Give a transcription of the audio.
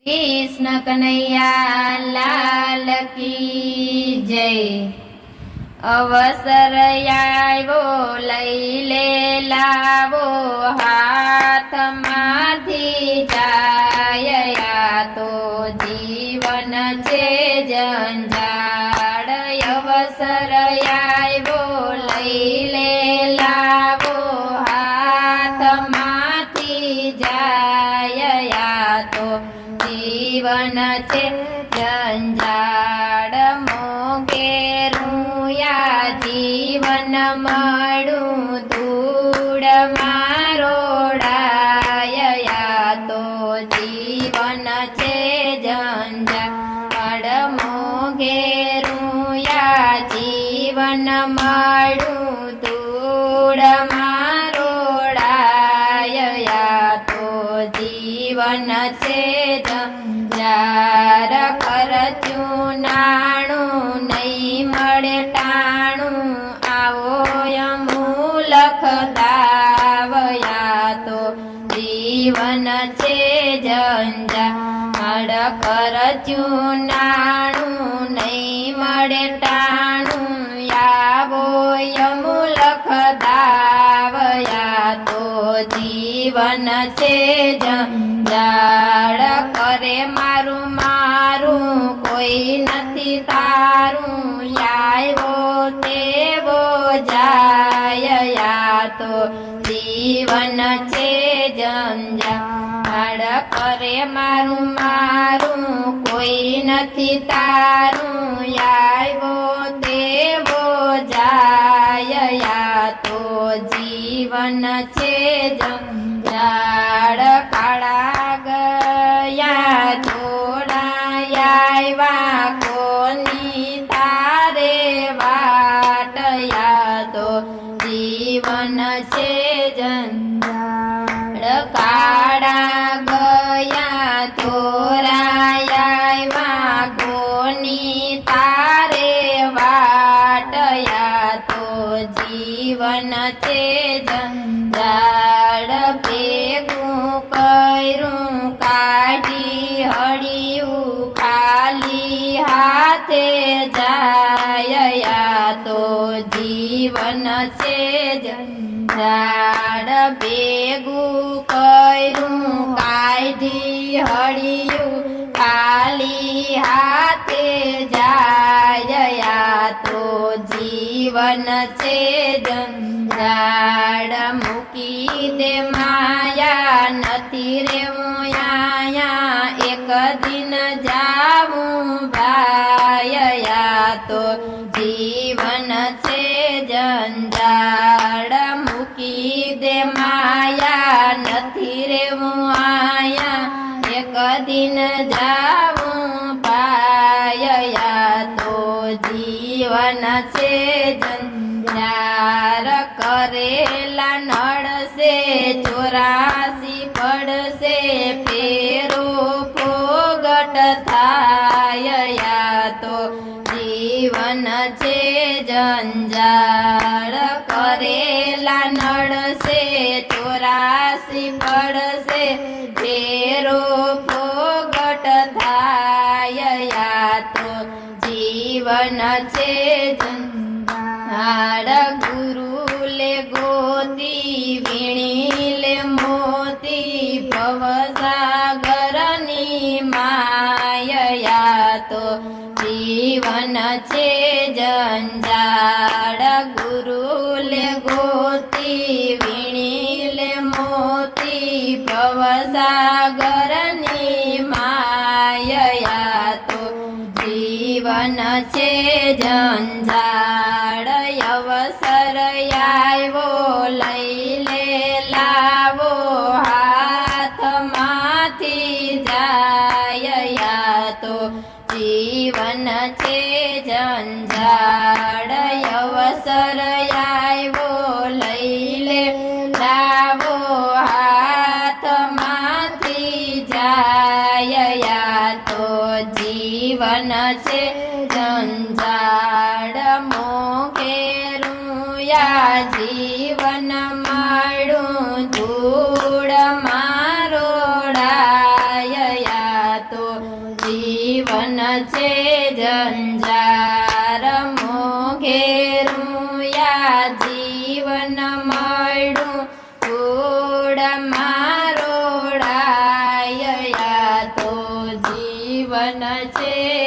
कृष्ण कन्हैया लाल की जय। अवसर आव्यो लई ले लावो हाथ माथी जाया तो जीवन छे जंजाळ। अवसर आव्यो लई ले लावो हाथ माथी जाया तो जीवन छे जंजाळ। मोंघेરું या जीवन મળું ધૂળ મારોડાયા તો જીવન છે જંજાળ। મોંઘેરું યા જીવન મળું ધૂળ મારોડાયા તો જીવન છે જંજાળ। ખર્ચું નાણું નહીં મળે ટાણું આવો અમૂલખ દાવયા તો જીવન છે જંજાળ। ખર્ચું નાણું નહીં મળે ટાણું આવો અમૂલખ દાવયા તો જીવન છે જંજાળ। કરે મારું મારું કોઈ નથી તારું આવ્યો તેવો જાયા તો જીવન છે જંજાળ। કરે મારું મારું કોઈ નથી તારું આવ્યો તેવો જાયા તો જીવન છે જંજાળ। કાળા ગયા જોડાયા કોની તારે વાટયા તો જીવન છે જંજાળ। કાળા ગયા તોરાયા કોની તારે વાટયા તો જીવન છે જંજાળ। ભેગું કર્યું કાઢી હળિયું ખાલી હાથે જાયા તો જીવન છે જંજાળ। ભેગું કર્યું કાઢી હળિયું ખાલી હાથે જાયા તો જીવન છે જંજાળ। મૂકી દે માયા નથી રેવું આયા એક દિન જાવું ભાયા તો જીવન છે જંજાળ। મૂકી દે માયા નથી રેવું આયા એક દિન જાવું ભાયા તો જીવન છે જંજાળ। કરેલા નડશે 84 પડશે ફેરો ફોગટ થાયા તો જીવન છે જંજાળ। કરેલા નડશે 84 પડશે ફેરો ફોગટ થાયા તો જીવન છે જંજાળ। ગુરુ લે ગોતી વીણી લે મોતી ભવસાગરની માયા તો જીવન છે જંજાળ। ગુરુ લે ગોતી વીણી લે મોતી ભવસાગરની માયા તો જીવન છે જંજાળ। અવસર આવ્યો લઈ લે લાવો હાથ માંથી જાયા તો જીવન છે જંજાળ। અવસર આવ્યો લઈ લે લાવો હાથ માંથી જાયા તો જીવન છે જંજાળ। મોંઘેરું યા જીવન મળું ધૂળ મારોડાયા તો જીવન છે જંજાર મોઘેરું યા જીવન મળ્યું કુળ મારોડાય યા તો જીવન છે